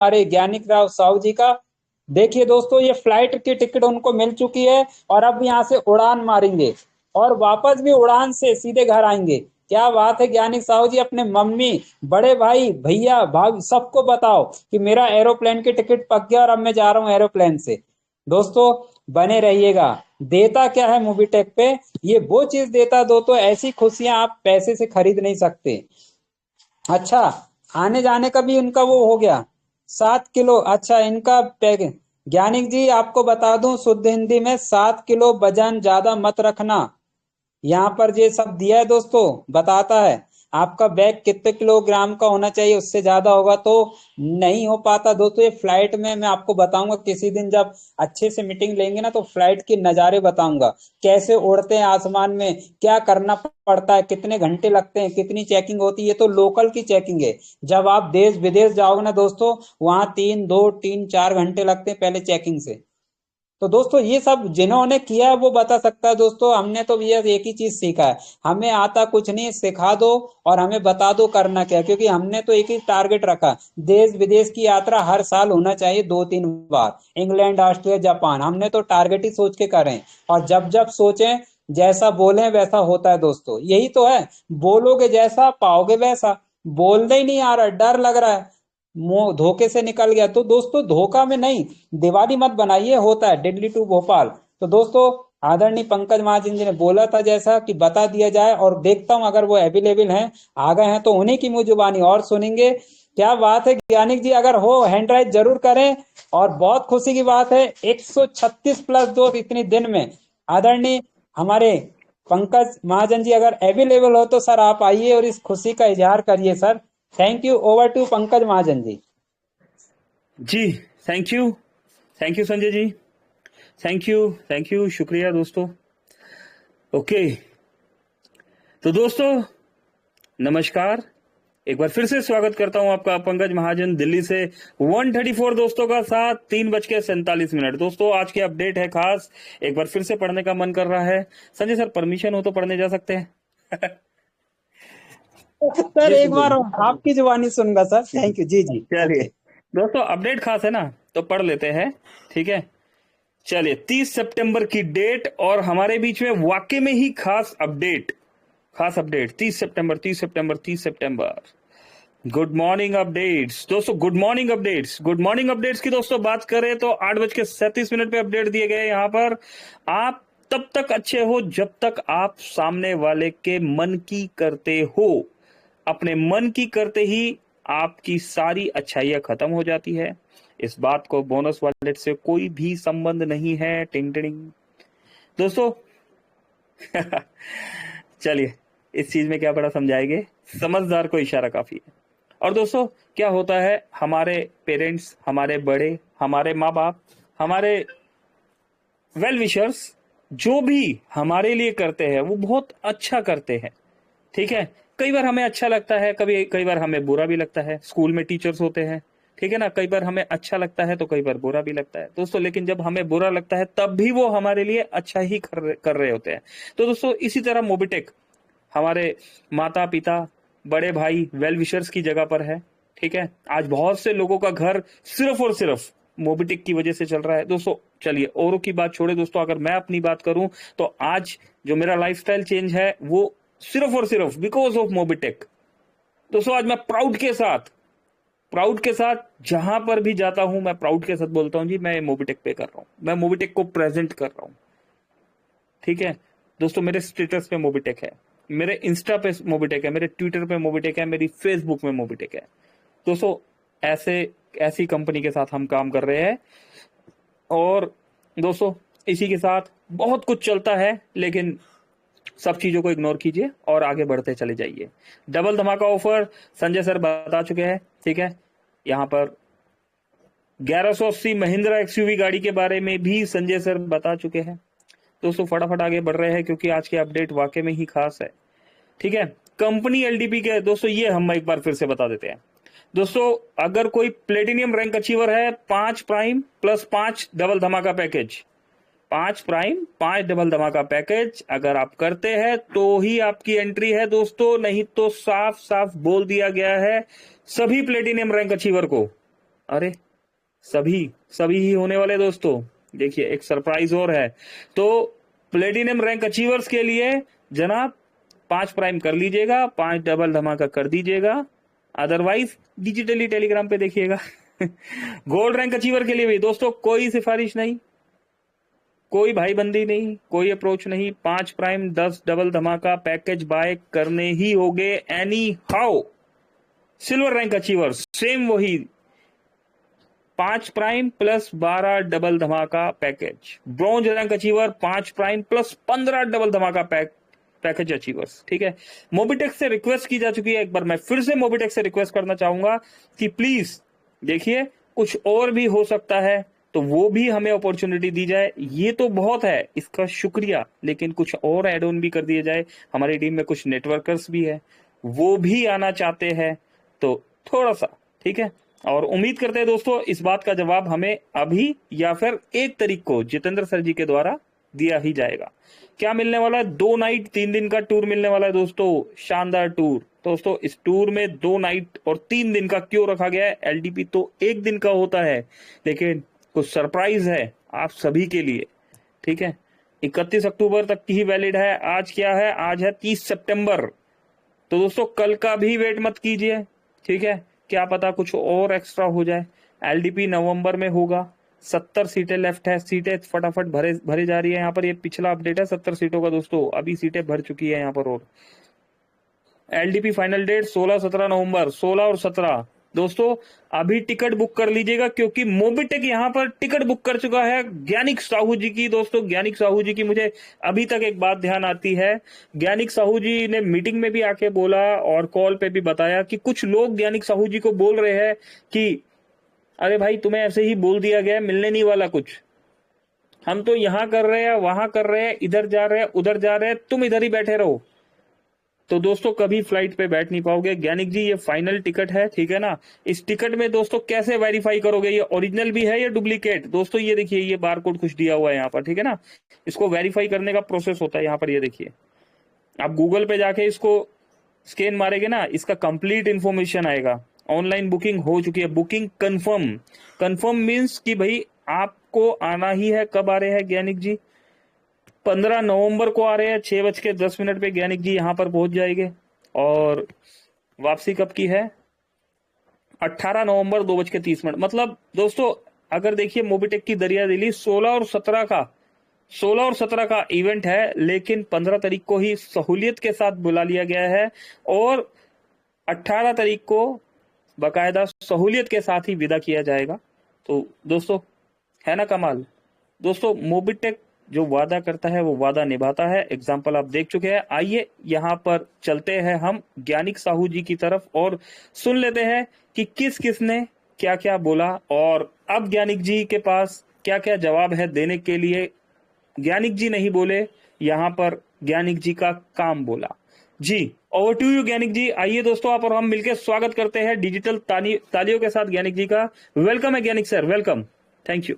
हमारे ज्ञानिक राव साहू जी का। देखिए दोस्तों, ये फ्लाइट की टिकट उनको मिल चुकी है और अब यहाँ से उड़ान मारेंगे और वापस भी उड़ान से सीधे घर आएंगे। क्या बात है ज्ञानिक साहू जी, अपने मम्मी, बड़े भाई, भैया, भाभी सबको बताओ कि मेरा एरोप्लेन की टिकट पक गया और अब मैं जा रहा हूँ एरोप्लेन से। दोस्तों, बने रहिएगा। देता क्या है मोबीटेक पे? ये वो चीज देता है दोस्तों, ऐसी खुशियां आप पैसे से खरीद नहीं सकते। अच्छा, आने जाने का भी इनका वो हो गया, 7 किलो। अच्छा, इनका पैक। ज्ञानिक जी आपको बता दूं शुद्ध हिंदी में, 7 किलो वजन ज्यादा मत रखना। यहाँ पर ये सब दिया है दोस्तों, बताता है आपका बैग कितने किलोग्राम का होना चाहिए, उससे ज्यादा होगा तो नहीं हो पाता दोस्तों। ये फ्लाइट में मैं आपको बताऊंगा किसी दिन, जब अच्छे से मीटिंग लेंगे ना, तो फ्लाइट के नज़ारे बताऊंगा, कैसे उड़ते हैं आसमान में, क्या करना पड़ता है, कितने घंटे लगते हैं, कितनी चेकिंग होती है। ये तो लोकल की चेकिंग है। जब आप देश विदेश जाओगे ना दोस्तों, वहां 3, 2, 3, 4 घंटे लगते हैं पहले चेकिंग से। तो दोस्तों, ये सब जिन्होंने किया है वो बता सकता है दोस्तों। हमने तो ये एक ही चीज सीखा है, हमें आता कुछ नहीं, सिखा दो और हमें बता दो करना क्या है। क्योंकि हमने तो एक ही टारगेट रखा, देश विदेश की यात्रा हर साल होना चाहिए 2, 3 बार, इंग्लैंड, ऑस्ट्रेलिया, जापान। हमने तो टारगेट ही सोच के करें, और जब जब सोचें, जैसा बोले वैसा होता है दोस्तों। यही तो है, बोलोगे जैसा पाओगे वैसा। बोलने ही नहीं आ रहा, डर लग रहा है, मुंह धोखे से निकल गया। तो दोस्तों, धोखा में नहीं, दिवाली मत बनाइए, होता है दिल्ली टू भोपाल। तो दोस्तों, आदरणीय पंकज महाजन जी ने बोला था जैसा कि बता दिया जाए, और देखता हूं अगर वो अवेलेबल हैं, आ गए हैं, तो उन्हीं की मुंह जुबानी और सुनेंगे। क्या बात है ज्ञानिक जी, अगर हो हैंड राइज जरूर करें। और बहुत खुशी की बात है, 136+2 इतने दिन में। आदरणीय हमारे पंकज महाजन जी अगर अवेलेबल हो तो सर आप आइए और इस खुशी का इजहार करिए sir. Thank you, over to Pankaj Mahajan ji. जी, thank you. Thank you Sanjay ji. Thank you, शुक्रिया दोस्तों। ओके, तो दोस्तों नमस्कार। एक बार फिर से स्वागत करता हूं आपका, पंकज महाजन दिल्ली से। 134 दोस्तों का साथ, 3:47 दोस्तों, आज की अपडेट है खास। एक बार फिर से पढ़ने का मन कर रहा है। संजय सर, परमिशन हो तो पढ़ने जा सकते हैं? सर जी एक संजय बार जी, आपकी जुबानी सुनूंगा सर। थैंक यू जी जी, चलिए ओके। दोस्तों, अपडेट खास है ना, तो पढ़ लेते हैं। ठीक है, चलिए। 30 सितंबर की डेट और हमारे बीच में वाकई में ही खास अपडेट। 30 सितंबर, 30 सितंबर, 30 सितंबर। गुड मॉर्निंग अपडेट्स दोस्तों, गुड मॉर्निंग अपडेट्स की दोस्तों बात करें तो 8:37 पे अपडेट दिए गए यहां पर। आप तब तक अच्छे हो जब तक आप सामने वाले के मन की करते हो। अपने मन की करते ही आपकी सारी अच्छाइयां खत्म हो जाती है। इस बात को बोनस वॉलेट से कोई भी संबंध नहीं है। टिंग टिंग दोस्तों। चलिए, इस चीज में क्या बड़ा समझाएंगे, समझदार को इशारा काफी है। और दोस्तों, क्या होता है, हमारे पेरेंट्स, हमारे बड़े, हमारे माँ बाप, हमारे वेल विशर्स जो भी हमारे लिए करते हैं वो बहुत अच्छा करते हैं। ठीक है, कई बार हमें अच्छा लगता है, कई बार हमें बुरा भी लगता है। स्कूल में टीचर्स होते हैं, ठीक है ना, कई बार हमें अच्छा लगता है तो कई बार बुरा भी लगता है दोस्तों। लेकिन जब हमें बुरा लगता है तब भी वो हमारे लिए अच्छा ही कर रहे होते हैं। तो दोस्तों, इसी तरह मोबिटेक हमारे माता पिता, बड़े भाई, वेल विशर्स की जगह पर है। ठीक है, आज बहुत से लोगों का घर सिर्फ और सिर्फ मोबिटेक की वजह से चल रहा है दोस्तों। चलिए, औरों की बात छोड़े दोस्तों, अगर मैं अपनी बात करूं तो आज जो मेरा लाइफस्टाइल चेंज है वो सिर्फ और सिर्फ बिकॉज ऑफ मोबिटेक। दोस्तों, आज मैं प्राउड के साथ जहां पर भी जाता हूं, मैं प्राउड के साथ बोलता हूं जी, मैं मोबिटेक पे कर रहा हूं, मैं मोबिटेक को प्रेजेंट कर रहा हूं। ठीक है दोस्तों, मेरे स्टेटस पे मोबिटेक है, मेरे इंस्टा पे मोबिटेक है, मेरे ट्विटर पे मोबिटेक है, मेरी फेसबुक में मोबिटेक है दोस्तों। ऐसे ऐसी कंपनी के साथ हम काम कर रहे हैं। और दोस्तों, इसी के साथ बहुत कुछ चलता है, लेकिन सब चीजों को इग्नोर कीजिए और आगे बढ़ते चले जाइए। डबल धमाका ऑफर संजय सर बता चुके हैं। ठीक है, यहां पर 1180 महिंद्रा एक्सयूवी गाड़ी के बारे में भी संजय सर बता चुके हैं दोस्तों। फटाफट आगे बढ़ रहे हैं क्योंकि आज की अपडेट वाकई में ही खास है। ठीक है, कंपनी एलडीपी के दोस्तों, ये हम एक बार फिर से बता देते हैं दोस्तों। अगर कोई प्लेटिनियम रैंक अचीवर है, 5 प्राइम प्लस 5 डबल धमाका पैकेज, 5 प्राइम 5 डबल धमाका पैकेज अगर आप करते हैं तो ही आपकी एंट्री है दोस्तों। नहीं तो साफ साफ बोल दिया गया है सभी प्लेटिनियम रैंक अचीवर को, अरे सभी सभी ही होने वाले दोस्तों। देखिए एक सरप्राइज और है। तो प्लेटिनम रैंक अचीवर्स के लिए जनाब 5 प्राइम कर लीजिएगा, 5 डबल धमाका कर दीजिएगा, अदरवाइज डिजिटली टेलीग्राम पे देखिएगा। गोल्ड रैंक अचीवर के लिए भी दोस्तों कोई सिफारिश नहीं, कोई भाईबंदी नहीं, कोई अप्रोच नहीं। 5 प्राइम 10 डबल धमाका पैकेज बाय करने ही होगे any how. Silver rank achiever same वही 5 प्राइम प्लस 12 डबल धमाका package. Bronze rank achiever 5 prime plus 15 double धमाका पैकेज अचीवर्स। ठीक है, मोबिटेक से रिक्वेस्ट की जा चुकी है, एक बार मैं फिर से मोबिटेक से रिक्वेस्ट करना चाहूंगा कि प्लीज देखिए कुछ और भी हो सकता है तो वो भी हमें अपॉर्चुनिटी दी जाए। ये तो बहुत है, इसका शुक्रिया, लेकिन कुछ और एड ऑन भी कर दिए जाए। हमारी टीम में कुछ नेटवर्कर्स भी है, वो भी आना चाहते हैं, तो थोड़ा सा ठीक है। और उम्मीद करते हैं दोस्तों इस बात का जवाब हमें अभी या फिर 1 तारीख को जितेंद्र सर जी के द्वारा दिया ही जाएगा। क्या मिलने वाला है? 2 नाइट 3 दिन का टूर मिलने वाला है दोस्तों, शानदार टूर। दोस्तों इस टूर में 2 नाइट और 3 दिन का क्यों रखा गया है? एलडीपी तो 1 दिन का होता है, लेकिन कुछ सरप्राइज है आप सभी के लिए। ठीक है, 31 अक्टूबर तक की ही वैलिड है। आज क्या है? आज है 30 सितंबर। तो दोस्तों कल का भी वेट मत कीजिए, ठीक है, क्या पता कुछ और एक्स्ट्रा हो जाए। एलडीपी नवंबर में होगा। 70 सीटें लेफ्ट है, सीटें फटाफट भरे जा रही है। यहाँ पर ये पिछला अपडेट है 70 सीटों का दोस्तों, अभी सीटें भर चुकी है यहाँ पर। और एलडीपी फाइनल डेट 16-17 नवंबर, 16 और 17 दोस्तों अभी टिकट बुक कर लीजिएगा, क्योंकि मोबिटेक यहाँ पर टिकट बुक कर चुका है ज्ञानिक साहू जी की। दोस्तों ज्ञानिक साहू जी की मुझे अभी तक एक बात ध्यान आती है, ज्ञानिक साहू जी ने मीटिंग में भी आके बोला और कॉल पे भी बताया कि कुछ लोग ज्ञानिक साहू जी को बोल रहे हैं कि अरे भाई तुम्हें ऐसे ही बोल दिया गया, मिलने नहीं वाला कुछ, हम तो यहाँ कर रहे हैं, वहां कर रहे हैं, इधर जा रहे हैं, उधर जा रहे हैं, तुम इधर ही बैठे रहो। तो दोस्तों कभी फ्लाइट पे बैठ नहीं पाओगे। ज्ञानिक जी ये फाइनल टिकट है, ठीक है ना। इस टिकट में दोस्तों कैसे वेरीफाई करोगे ये ओरिजिनल भी है या डुप्लीकेट? दोस्तों ये देखिए, ये बारकोड कुछ दिया हुआ है यहाँ पर, ठीक है ना। इसको वेरीफाई करने का प्रोसेस होता है यहाँ पर, ये देखिए। आप गूगल पे जाके इसको स्कैन मारेंगे ना, इसका कंप्लीट इंफॉर्मेशन आएगा। ऑनलाइन बुकिंग हो चुकी है, बुकिंग कंफर्म। कंफर्म मीन्स कि भाई आपको आना ही है। कब आ रहे हैं ज्ञानिक जी? 15 नवंबर को आ रहे हैं, 6:10 पे ज्ञानिक जी यहाँ पर पहुंच जाएंगे। और वापसी कब की है? 18 नवंबर 2:30। मतलब दोस्तों अगर देखिए मोबिटेक की दरिया दिली 16 और 17 का इवेंट है, लेकिन 15 तारीख को ही सहूलियत के साथ बुला लिया गया है और 18 तारीख को बाकायदा सहूलियत के साथ ही विदा किया जाएगा। तो दोस्तों है ना कमाल। दोस्तों मोबिटेक जो वादा करता है वो वादा निभाता है, एग्जाम्पल आप देख चुके हैं। आइए यहाँ पर चलते हैं हम ज्ञानिक साहू जी की तरफ और सुन लेते हैं कि किस किस ने क्या क्या बोला और अब ज्ञानिक जी के पास क्या क्या जवाब है देने के लिए। ज्ञानिक जी नहीं बोले, यहाँ पर ज्ञानिक जी का काम बोला। जी ओवर टू यू ज्ञानिक जी। आइए दोस्तों आप और हम मिलकर स्वागत करते हैं डिजिटल तालियों के साथ ज्ञानिक जी का। वेलकम है Gyanik sir, welcome. Thank you.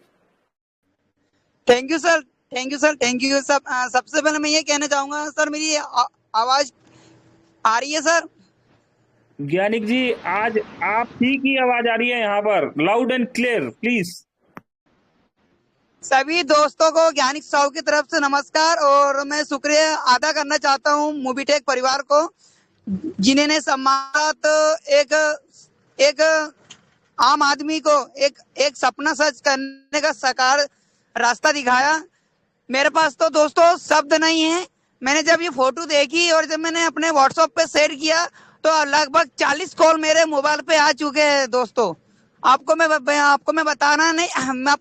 Thank you sir, thank you sir, thank you. सबसे पहले मैं ये कहना चाहूंगा सर, मेरी आवाज आ रही है सर? ज्ञानिक जी आज आप ही की आवाज आ रही है यहाँ पर, लाउड एंड क्लियर प्लीज। सभी दोस्तों को ज्ञानिक साहू की तरफ से नमस्कार और मैं शुक्रिया अदा करना चाहता हूँ मोबिटेक परिवार को, जिन्होंने सम्मानित एक आम आदमी को एक सपना सच करने का साकार रास्ता दिखाया। मेरे पास तो दोस्तों शब्द नहीं है। मैंने जब ये फोटो देखी और जब मैंने अपने व्हाट्सएप पे शेयर किया तो लगभग 40 कॉल मेरे मोबाइल पे आ चुके हैं दोस्तों। आपको मैं बताना नहीं, मैं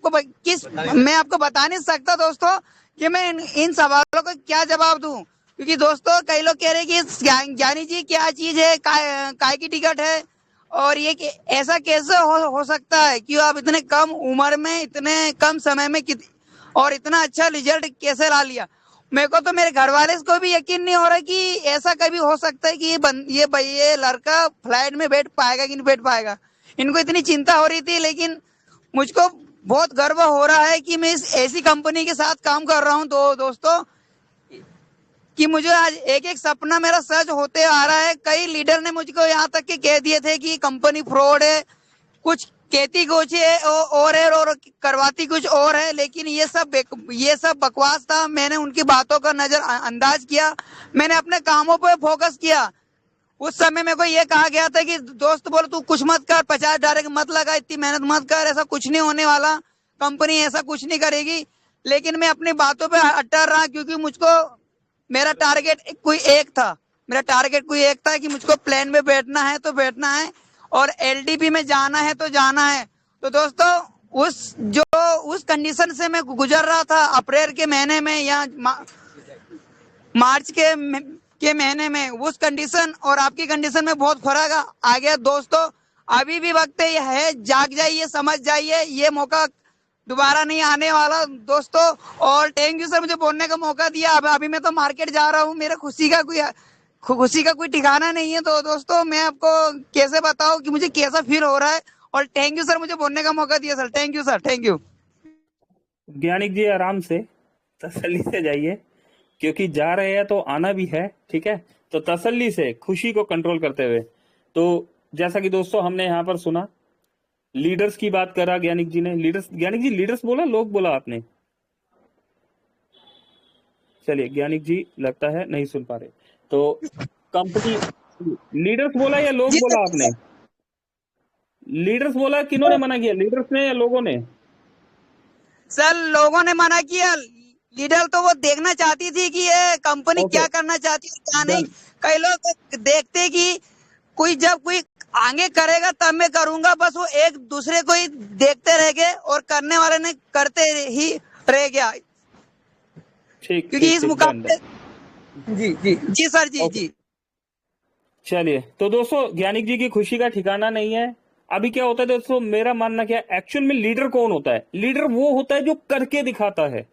आपको बता नहीं सकता दोस्तों कि मैं इन सवालों को क्या जवाब दूं, क्योंकि दोस्तों कई लोग कह रहे हैं कि ज्ञानी जी क्या चीज है, काय की टिकट है और ये ऐसा कैसे हो सकता है कि आप इतने कम उम्र में इतने कम समय में और इतना अच्छा रिजल्ट कैसे ला लिया। मेरे को तो मेरे घर वाले को भी यकीन नहीं हो रहा कि ऐसा कभी हो सकता है कि ये लड़का फ्लाइट में बैठ पाएगा कि नहीं बैठ पाएगा। इनको इतनी चिंता हो रही थी, लेकिन मुझको बहुत गर्व हो रहा है कि मैं इस ऐसी कंपनी के साथ काम कर रहा हूं तो दोस्तों कि मुझे आज एक सपना मेरा सच होते आ रहा है। कई लीडर ने मुझको यहाँ तक के कह दिए थे कि कंपनी फ्रॉड है, कुछ कहती कुछ है और है और करवाती कुछ और है, लेकिन ये सब बकवास था। मैंने उनकी बातों का अंदाज किया, मैंने अपने कामों पे फोकस किया। उस समय मेरे को ये कहा गया था कि दोस्त बोल तू कुछ मत कर, 50 डायरेक्ट मत लगा, इतनी मेहनत मत कर, ऐसा कुछ नहीं होने वाला, कंपनी ऐसा कुछ नहीं करेगी। लेकिन मैं अपनी बातों पे अटल रहा, क्योंकि मुझको मेरा टारगेट कोई एक था कि मुझको प्लेन में बैठना है तो बैठना है, और एलडीपी में जाना है तो जाना है। तो दोस्तों उस कंडीशन से मैं गुजर रहा था अप्रैल के महीने में या मार्च के महीने में, उस कंडीशन और आपकी कंडीशन में बहुत फर्क आ गया दोस्तों। अभी भी वक्त है, जाग जाइए, समझ जाइए, ये मौका दोबारा नहीं आने वाला दोस्तों। और थैंक यू सर, मुझे बोलने का मौका दिया। अभी मैं तो मार्केट जा रहा हूँ, मेरा खुशी का कोई ठिकाना नहीं है। तो दोस्तों मैं आपको कैसे बताऊं कि मुझे कैसा फील हो रहा है। और थैंक यू सर, मुझे बोलने का मौका दिया sir. Thank you sir, thank you. Gyanik ji आराम से, तसल्ली से जाइए, क्योंकि जा रहे हैं तो आना भी है, ठीक है। तो तसल्ली से, खुशी को कंट्रोल करते हुए। तो जैसा कि दोस्तों हमने यहाँ पर सुना, लीडर्स की बात करा ज्ञानिक जी ने। ज्ञानिक जी लीडर्स बोला, लोग बोला आपने? चलिए, ज्ञानिक जी लगता है नहीं सुन पा रहे। तो कंपनी लीडर्स बोला या लोग जी बोला सर, आपने? लीडर्स बोला, किन्होंने मना किया, लीडर्स ने या लोगों ने? सर लोगों ने मना किया। लीडर तो वो देखना चाहती थी कि ये कंपनी ओके, क्या करना चाहती है क्या नहीं। डन। कई लोग देखते कि जब कोई आगे करेगा तब मैं करूंगा, बस वो एक दूसरे को ही देखते रह गए और करने वाले ने करते ही रह गया, ठीक क्योंकि ठीक इस ठीक, डन मुकाबले। डन। जी सर, जी ओके, जी। चलिए। तो दोस्तों ज्ञानिक जी की खुशी का ठिकाना नहीं है। अभी क्या होता है दोस्तों, मेरा मानना क्या है, एक्चुअल में लीडर कौन होता है? लीडर वो होता है जो करके दिखाता है।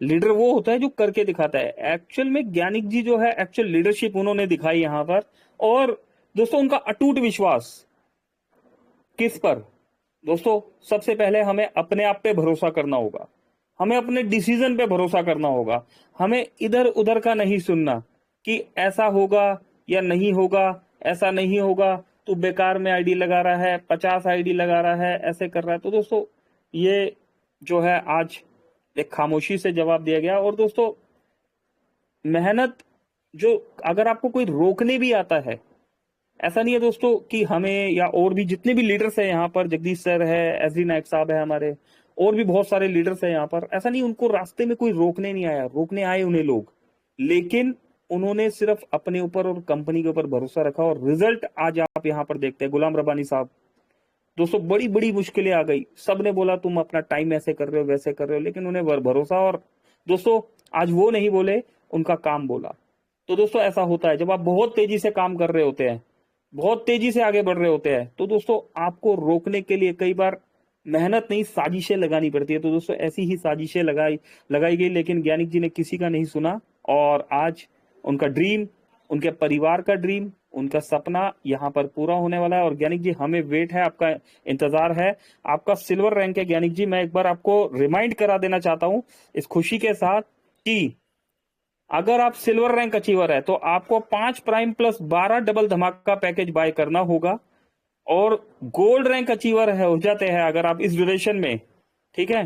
लीडर वो होता है जो करके दिखाता है। एक्चुअल में ज्ञानिक जी जो है, एक्चुअल लीडरशिप उन्होंने दिखाई यहां पर। और दोस्तों उनका अटूट विश्वास किस पर? दोस्तों सबसे पहले हमें अपने आप पे भरोसा करना होगा, हमें अपने डिसीजन पे भरोसा करना होगा। हमें इधर उधर का नहीं सुनना कि ऐसा होगा या नहीं होगा, ऐसा नहीं होगा, तू बेकार में आईडी लगा रहा है, 50 आईडी लगा रहा है, ऐसे कर रहा है। तो दोस्तों ये जो है आज एक खामोशी से जवाब दिया गया। और दोस्तों मेहनत, जो अगर आपको कोई रोकने भी आता है, ऐसा नहीं है दोस्तों कि हमें या और भी जितने भी लीडर्स हैं यहाँ पर, जगदीश सर है, एसडी नायक साहब है हमारे, और भी बहुत सारे लीडर्स हैं यहाँ पर, ऐसा नहीं उनको रास्ते में कोई रोकने नहीं आया, रोकने आए उन्हें लोग, लेकिन उन्होंने सिर्फ अपने ऊपर और कंपनी के ऊपर भरोसा रखा। और रिजल्ट आज आप यहाँ पर देखते हैं। गुलाम रब्बानी साहब, दोस्तों बड़ी बड़ी मुश्किलें आ गई, सबने बोला तुम अपना टाइम ऐसे कर रहे हो, वैसे कर रहे हो, लेकिन उन्हें भरोसा। और दोस्तों आज वो नहीं बोले, उनका काम बोला। तो दोस्तों ऐसा होता है जब आप बहुत तेजी से काम कर रहे होते हैं, बहुत तेजी से आगे बढ़ रहे होते हैं, तो दोस्तों आपको रोकने के लिए कई बार मेहनत नहीं, साजिशें लगानी पड़ती है। तो दोस्तों ऐसी ही साजिशें लगाई गई, लेकिन ज्ञानिक जी ने किसी का नहीं सुना। और आज उनका ड्रीम, उनके परिवार का ड्रीम, उनका सपना यहाँ पर पूरा होने वाला है। और ज्ञानिक जी हमें वेट है, आपका इंतजार है, आपका सिल्वर रैंक है। ज्ञानिक जी मैं एक बार आपको रिमाइंड करा देना चाहता हूं इस खुशी के साथ कि अगर आप सिल्वर रैंक अचीवर है तो आपको 5 प्राइम प्लस 12 डबल धमाका पैकेज बाय करना होगा। और गोल्ड रैंक अचीवर है हो जाते हैं अगर आप इस ड्यूरेशन में, ठीक है,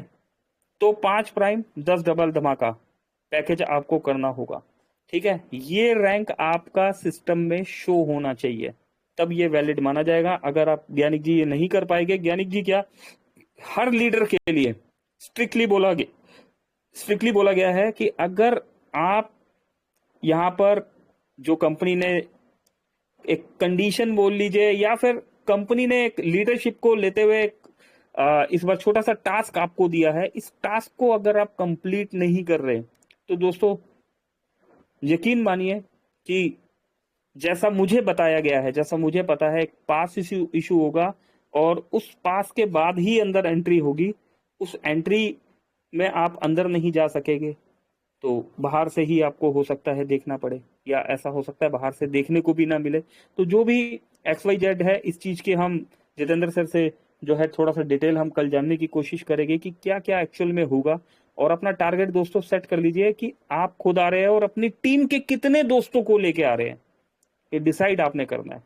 तो 5 प्राइम 10 डबल धमाका पैकेज आपको करना होगा, ठीक है। ये रैंक आपका सिस्टम में शो होना चाहिए, तब ये वैलिड माना जाएगा। अगर आप ज्ञानिक जी ये नहीं कर पाएंगे, ज्ञानिक जी क्या, हर लीडर के लिए स्ट्रिक्टली बोला गया है कि अगर आप यहां पर, जो कंपनी ने एक कंडीशन बोल लीजिए, या फिर कंपनी ने एक लीडरशिप को लेते हुए इस बार छोटा सा टास्क आपको दिया है, इस टास्क को अगर आप कंप्लीट नहीं कर रहे, तो दोस्तों यकीन मानिए कि जैसा मुझे बताया गया है, जैसा मुझे पता है, पास इशू होगा और उस पास के बाद ही अंदर एंट्री होगी। उस एंट्री में आप अंदर नहीं जा सकेंगे, तो बाहर से ही आपको हो सकता है देखना पड़े, या ऐसा हो सकता है बाहर से देखने को भी ना मिले। तो जो भी XYZ है, इस चीज के हम जितेंद्र सर से जो है थोड़ा सा डिटेल हम कल जानने की कोशिश करेंगे कि क्या क्या एक्चुअल में होगा। और अपना टारगेट दोस्तों सेट कर लीजिए कि आप खुद आ रहे हैं और अपनी टीम के कितने दोस्तों को लेके आ रहे हैं, ये डिसाइड आपने करना है।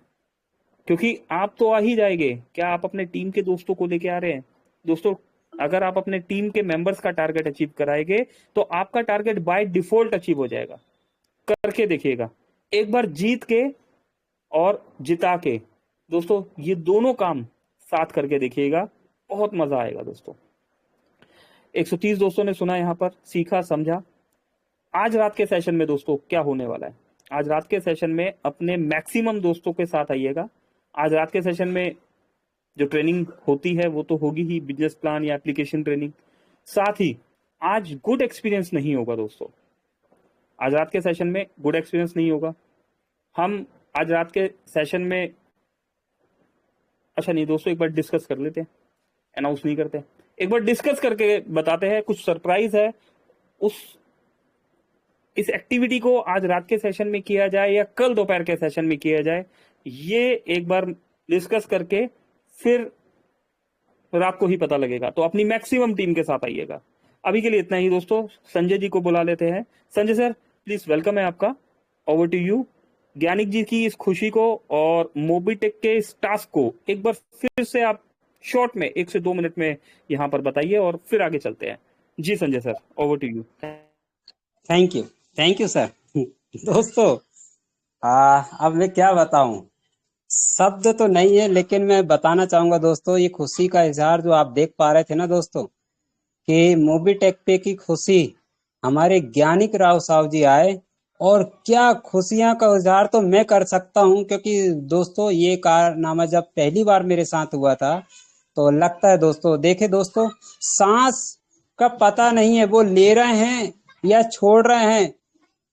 क्योंकि आप तो आ ही जाएंगे। क्या आप अपने टीम के दोस्तों को लेके आ रहे हैं? दोस्तों, अगर आप अपने टीम के मेंबर्स का टारगेट अचीव कराएंगे तो आपका टारगेट बाय डिफॉल्ट अचीव हो जाएगा। करके देखिएगा, एक बार जीत के और जिता के। दोस्तों, ये दोनों काम साथ करके देखिएगा, बहुत मजा आएगा दोस्तों। 130 दोस्तों ने सुना, यहाँ पर सीखा, समझा। आज रात के सेशन में दोस्तों क्या होने वाला है? आज रात के सेशन में अपने मैक्सिमम दोस्तों के साथ आइएगा। आज रात के सेशन में जो ट्रेनिंग होती है वो तो होगी ही, बिजनेस प्लान या एप्लीकेशन ट्रेनिंग। साथ ही आज गुड एक्सपीरियंस नहीं होगा दोस्तों। आज रात के सेशन में गुड एक्सपीरियंस नहीं होगा। हम आज रात के सेशन में, अच्छा नहीं दोस्तों, एक बार डिस्कस कर लेते हैं, अनाउंस नहीं करते, एक बार डिस्कस करके बताते हैं। कुछ सरप्राइज है, इस एक्टिविटी को आज रात के सेशन में किया जाए या कल दोपहर के सेशन में किया जाए, ये एक बार डिस्कस करके फिर रात को ही पता लगेगा। तो अपनी मैक्सिमम टीम के साथ आइएगा। अभी के लिए इतना ही दोस्तों। संजय जी को बुला लेते हैं। संजय सर प्लीज, वेलकम है आपका, ओवर टू यू। ज्ञानिक जी की इस खुशी को और मोबीटेक के इस टास्क को एक बार फिर से आप शॉर्ट में 1 से 2 मिनट में यहाँ पर बताइए और फिर आगे चलते हैं। जी Sanjay sir, over to you. Thank you sir. दोस्तों, अब मैं क्या बताऊं, शब्द तो नहीं है, लेकिन मैं बताना चाहूंगा दोस्तों, ये खुशी का इजहार जो आप देख पा रहे थे ना दोस्तों, कि मोबीटेक पे की खुशी हमारे ज्ञानिक राव साहब जी आए, और क्या खुशियां का इजहार तो मैं कर सकता हूं, क्योंकि दोस्तों ये कारनामा जब पहली बार मेरे साथ हुआ था तो लगता है दोस्तों, देखे दोस्तों, सांस का पता नहीं है वो ले रहे हैं या छोड़ रहे हैं।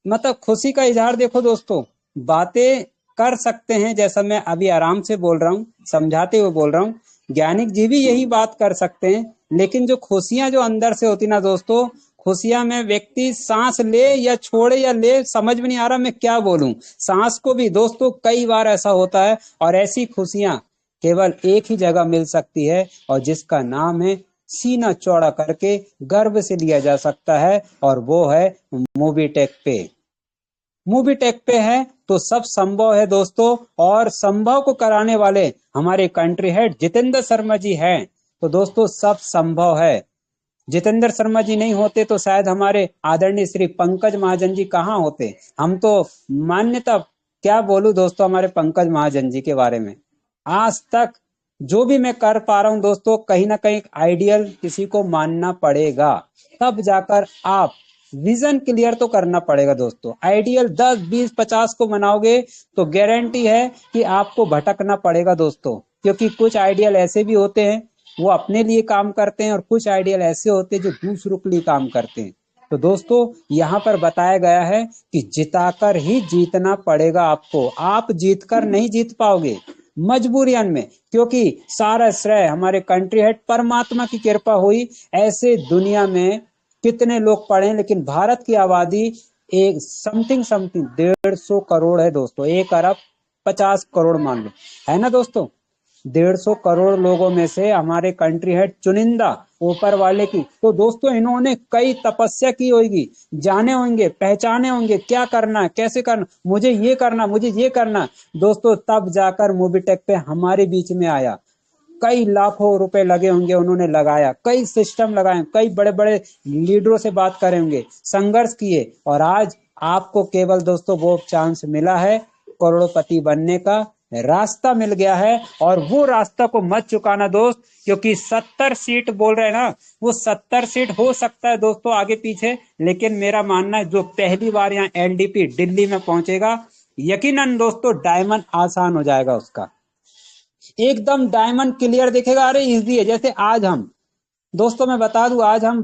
मतलब खुशी का इजहार देखो दोस्तों, बातें कर सकते हैं, जैसा मैं अभी आराम से बोल रहा हूँ, समझाते हुए बोल रहा हूँ, ज्ञानिक जी भी यही बात कर सकते हैं। लेकिन जो खुशियां जो अंदर से होती ना दोस्तों, खुशियां में व्यक्ति सांस ले या छोड़े या ले, समझ में नहीं आ रहा मैं क्या बोलूं। सांस को भी दोस्तों कई बार ऐसा होता है, और ऐसी खुशियां केवल एक ही जगह मिल सकती है, और जिसका नाम है सीना चौड़ा करके गर्व से लिया जा सकता है, और वो है मोबीटेक पे। मोबीटेक पे है तो सब संभव है दोस्तों, और संभव को कराने वाले हमारे कंट्री हेड जितेंद्र शर्मा जी हैं। तो दोस्तों सब संभव है। जितेंद्र शर्मा जी नहीं होते तो शायद हमारे आदरणीय श्री पंकज महाजन जी कहाँ होते। हम तो मान्यता क्या बोलूं दोस्तों हमारे पंकज महाजन जी के बारे में। आज तक जो भी मैं कर पा रहा हूं दोस्तों, कहीं ना कहीं आइडियल किसी को मानना पड़ेगा, तब जाकर आप विजन क्लियर तो करना पड़ेगा दोस्तों। आइडियल 10, 20, 50 को मनाओगे तो गारंटी है कि आपको भटकना पड़ेगा दोस्तों, क्योंकि कुछ आइडियल ऐसे भी होते हैं वो अपने लिए काम करते हैं, और कुछ आइडियल ऐसे होते हैं जो दूसरों के लिए काम करते हैं। तो दोस्तों यहाँ पर बताया गया है कि जिताकर ही जीतना पड़ेगा आपको। आप जीतकर नहीं जीत पाओगे मजबूरियन में, क्योंकि सारा श्रेय हमारे कंट्री हेड परमात्मा की कृपा हुई। ऐसे दुनिया में कितने लोग पढ़े, लेकिन भारत की आबादी एक समथिंग 150 करोड़ है दोस्तों, 1 अरब 50 करोड़ मान लो, है ना दोस्तों। 150 करोड़ लोगों में से हमारे कंट्री हेड चुनिंदा ऊपर वाले की। तो दोस्तों इन्होंने कई तपस्या की होगी, जाने होंगे, पहचाने होंगे क्या करना है, कैसे करना, मुझे ये करना, मुझे ये करना दोस्तों, तब जाकर मोबीटेक पे हमारे बीच में आया। कई लाखों रुपए लगे होंगे, उन्होंने लगाया, कई सिस्टम लगाए, कई बड़े बड़े लीडरों से बात करे होंगे, संघर्ष किए, और आज आपको केवल दोस्तों वो चांस मिला है, करोड़पति बनने का रास्ता मिल गया है। और वो रास्ता को मत चुकाना दोस्त, क्योंकि 70 सीट बोल रहे हैं ना, वो 70 सीट हो सकता है दोस्तों आगे पीछे, लेकिन मेरा मानना है जो पहली बार यहाँ एलडीपी दिल्ली में पहुंचेगा, यकीनन दोस्तों डायमंड आसान हो जाएगा उसका, एकदम डायमंड क्लियर दिखेगा। अरे इजी है, जैसे आज हम दोस्तों मैं बता दूं, आज हम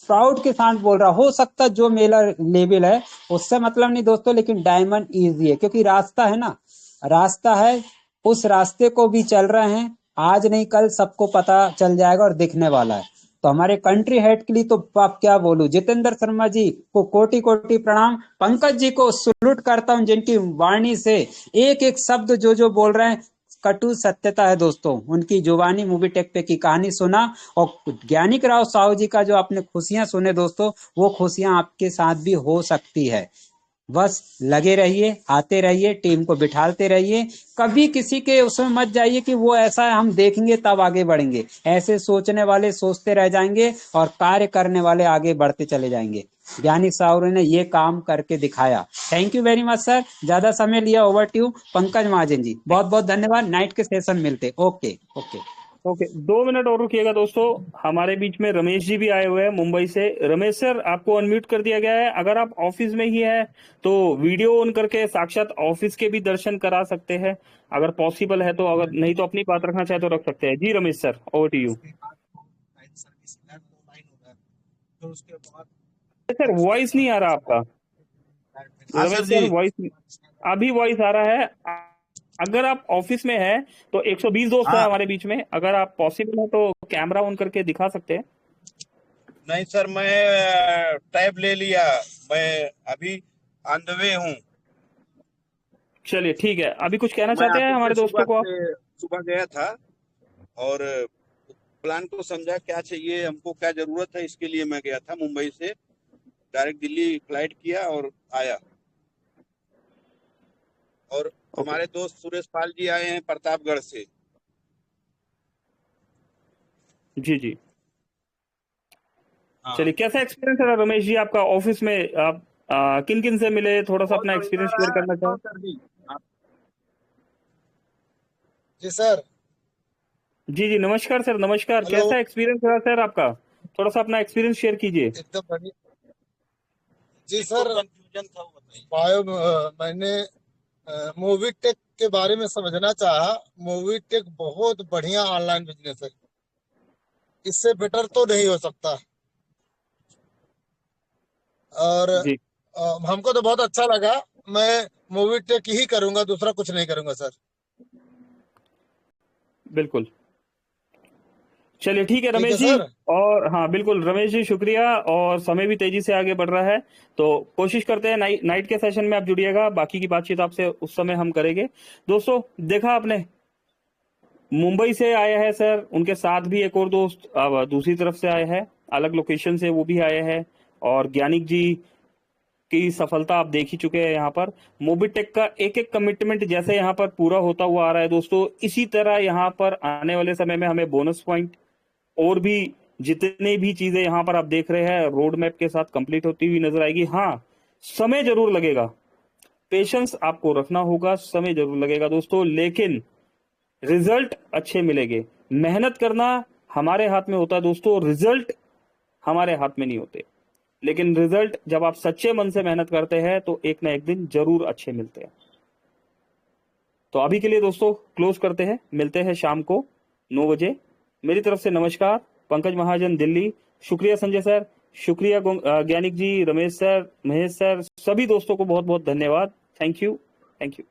प्राउड के साथ बोल रहा, हो सकता है जो मेरा लेवल है उससे मतलब नहीं दोस्तों, लेकिन डायमंड इजी है, क्योंकि रास्ता है ना, रास्ता है, उस रास्ते को भी चल रहे हैं। आज नहीं कल सबको पता चल जाएगा और दिखने वाला है। तो हमारे कंट्री हेड के लिए तो आप क्या बोलूं, जितेंद्र शर्मा जी को कोटि कोटि प्रणाम, पंकज जी को सल्यूट करता हूं, जिनकी वाणी से एक एक शब्द जो बोल रहे हैं कटु सत्यता है दोस्तों। उनकी जुबानी मोबीटेक पे की कहानी सुना, और ज्ञानिक राव साहू जी का जो आपने खुशियां सुने दोस्तों, वो खुशियां आपके साथ भी हो सकती है। बस लगे रहिए, आते रहिए, टीम को बिठाते रहिए, कभी किसी के उसमें मत जाइए कि वो ऐसा है हम देखेंगे तब आगे बढ़ेंगे। ऐसे सोचने वाले सोचते रह जाएंगे और कार्य करने वाले आगे बढ़ते चले जाएंगे। ज्ञानी साहब ने ये काम करके दिखाया। Thank you very much sir, ज्यादा समय लिया, over to you. Pankaj Mahajan जी बहुत बहुत धन्यवाद। नाइट के सेशन मिलते। ओके ओके ओके, 2 मिनट और रुकिएगा दोस्तों। हमारे बीच में रमेश जी भी आए हुए हैं मुंबई से। रमेश सर, आपको अनम्यूट कर दिया गया है। अगर आप ऑफिस में ही है तो वीडियो ऑन करके साक्षात ऑफिस के भी दर्शन करा सकते हैं, अगर पॉसिबल है तो। अगर नहीं तो अपनी बात रखना चाहे तो रख सकते हैं। जी Ramesh sir, over to you. Sir voice नहीं आ रहा आपका। रमेश सर वॉइस, अभी वॉइस आ रहा है। अगर आप ऑफिस में है तो 120 दोस्त है हमारे बीच में, अगर आप पॉसिबल है तो कैमरा ऑन करके दिखा सकते हैं। नहीं सर, मैं टैब ले लिया, मैं अभी ऑन द वे हूँ। चलिए ठीक है, अभी कुछ कहना मैं चाहते हैं हमारे दोस्तों को आप? सुबह गया था और प्लान को समझा, क्या चाहिए हमको, क्या जरूरत है, इसके लिए मैं गया था। मुंबई से डायरेक्ट दिल्ली फ्लाइट किया और आया। और हमारे दोस्त सुरेश पाल जी आए हैं प्रतापगढ़ से। जी जी, चलिए। कैसा एक्सपीरियंस रहा रमेश जी आपका ऑफिस में? आप किन किन से मिले? थोड़ा सा अपना एक्सपीरियंस शेयर करना चाहें? जी सर। जी जी, नमस्कार सर, नमस्कार। हेलो। कैसा एक्सपीरियंस रहा सर आपका? थोड़ा सा अपना एक्सपीरियंस शेयर कीजिए। एकदम बढ़िया। जी सर, कंफ्यूजन था वो बताइए। मैंने मोबीटेक के बारे में समझना चाहा। मोबीटेक बहुत बढ़िया ऑनलाइन बिजनेस है, इससे बेटर तो नहीं हो सकता। और जी हमको तो बहुत अच्छा लगा। मैं मोबीटेक ही करूंगा, दूसरा कुछ नहीं करूंगा सर। बिल्कुल, चलिए ठीक है ठीक रमेश है जी। सर। और हाँ बिल्कुल रमेश जी, शुक्रिया। और समय भी तेजी से आगे बढ़ रहा है, तो कोशिश करते हैं नाइट के सेशन में आप जुड़िएगा। बाकी की बातचीत आपसे उस समय हम करेंगे। दोस्तों देखा आपने, मुंबई से आए हैं सर, उनके साथ भी एक और दोस्त दूसरी तरफ से आए हैं, अलग लोकेशन से वो भी आए हैं। और ज्ञानिक जी की सफलता आप देख ही चुके हैं। यहाँ पर मोबीटेक का एक एक कमिटमेंट जैसे यहाँ पर पूरा होता हुआ आ रहा है दोस्तों, इसी तरह यहाँ पर आने वाले समय में हमें बोनस पॉइंट और भी जितनी भी चीजें यहाँ पर आप देख रहे हैं रोड मैप के साथ कंप्लीट होती हुई नजर आएगी। हाँ, समय जरूर लगेगा, पेशेंस आपको रखना होगा, समय जरूर लगेगा दोस्तों, लेकिन रिजल्ट अच्छे मिलेंगे। मेहनत करना हमारे हाथ में होता है दोस्तों, रिजल्ट हमारे हाथ में नहीं होते। लेकिन रिजल्ट जब आप सच्चे मन से मेहनत करते हैं तो एक ना एक दिन जरूर अच्छे मिलते हैं। तो अभी के लिए दोस्तों क्लोज करते हैं, मिलते हैं शाम को 9 बजे। मेरी तरफ से नमस्कार। पंकज महाजन, दिल्ली। शुक्रिया संजय सर, शुक्रिया ज्ञानिक जी, रमेश सर, महेश सर, सभी दोस्तों को बहुत बहुत धन्यवाद। Thank you, thank you.